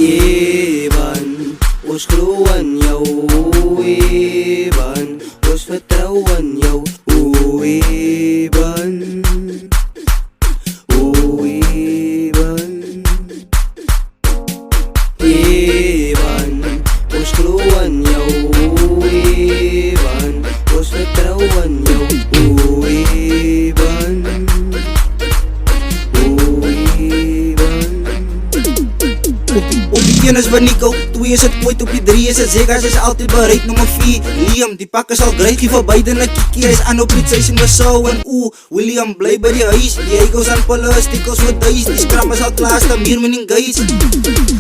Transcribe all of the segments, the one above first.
Iban, ons glo aan jou. Iban, ons vertrou aan jou. Iban, Iban, Iban, ons glo aan jou. Iban, ons vertrou aan jou. Iban, Op die 1 is Banico, 2 is het Poit, op die 3 is het Zegas, is altijd bereid. Nummer 4, Liam, die pak is al great. Geef voor beide een kiekie, hij is aan op iets, hij is in Bissau. En William, blij bij die huis. Die egos aan pullen, stikkels met duis. Die scrap is al klaar, staan meer met een guys.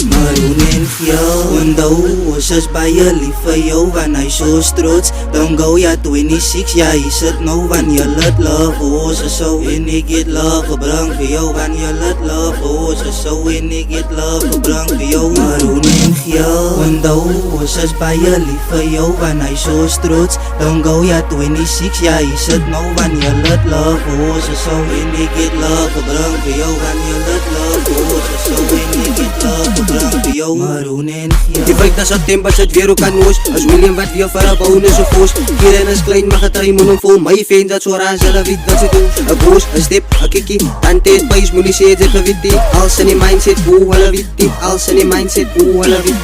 Maroon en jou, onthou, ons is baie lief vir jou. Want hy so trots, don't go, ja 26, ja hy sit nou. Want jy let love, ons is so. En ek het love gebring vir jou. Want jy let love, ons is so. En ek het love gebring vir jou. Maroon en jou, onthou, ons is baie lief vir jou. Want hy so trots, don't go, ja 26, ja hy sit nou. Want jy let love, ons is so. En ek het love gebring vir jou. Want jy let love, ons is so. En ek het love gebring vir jou. Maroon en jou. Die 5 September sit weer ook aan oos. As William wat weer vir 'n bonus of voos. Kieran is klein, mag het try moet vol. My fans dat so raas hulle weet wat ze doen. 'n boos, 'n step, 'n kikkie. Tante het pace, moenie sê dit gewitty. Als in die mindset, hoe hulle weet. Als in die mindset, hoe hulle weet.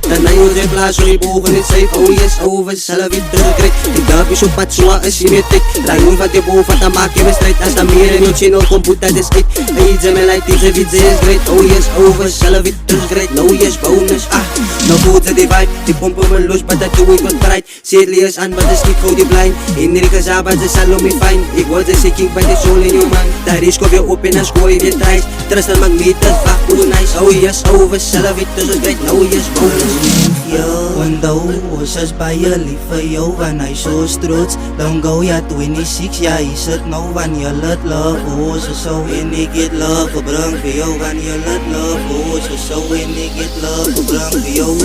Dan hy ons het plaas op die boog en het sê, oh yes, overs, hulle weet teruggekryk. Die dub is op pad, so is jy met ek. Draai hoe wat jy boog, wat dan maak jy wedstrijd. As dan meer in jou channel kom, boet dat is uit. Hy ze my like, die ze weet, ze is great. Oh yes, overs, hulle weet teruggekryk. No yes, bonus, nou voelt ze die vibe. Die pompen me los, maar dat doe ik wat bereid. Zedelijk is aan, maar dat is niet goed die blind. Enrique Zaba, ze zal om me fijn. Ik word de seeking bij de soul in your mind. Daar is kom weer op en dan school je weer thuis. Trust dan mag niet, dat vaak hoe nice. Oh yes, overs, hulle weet teruggekryk. No yes, bonus. Onthou, ons is baie lief vir jou. Want hy so trots, don't go, ja 26, ja hy sit nou. Want jy let love, ons is so. En ek het love gebring vir jou. Want jy let love, ons is so. En ek het love gebring vir jou.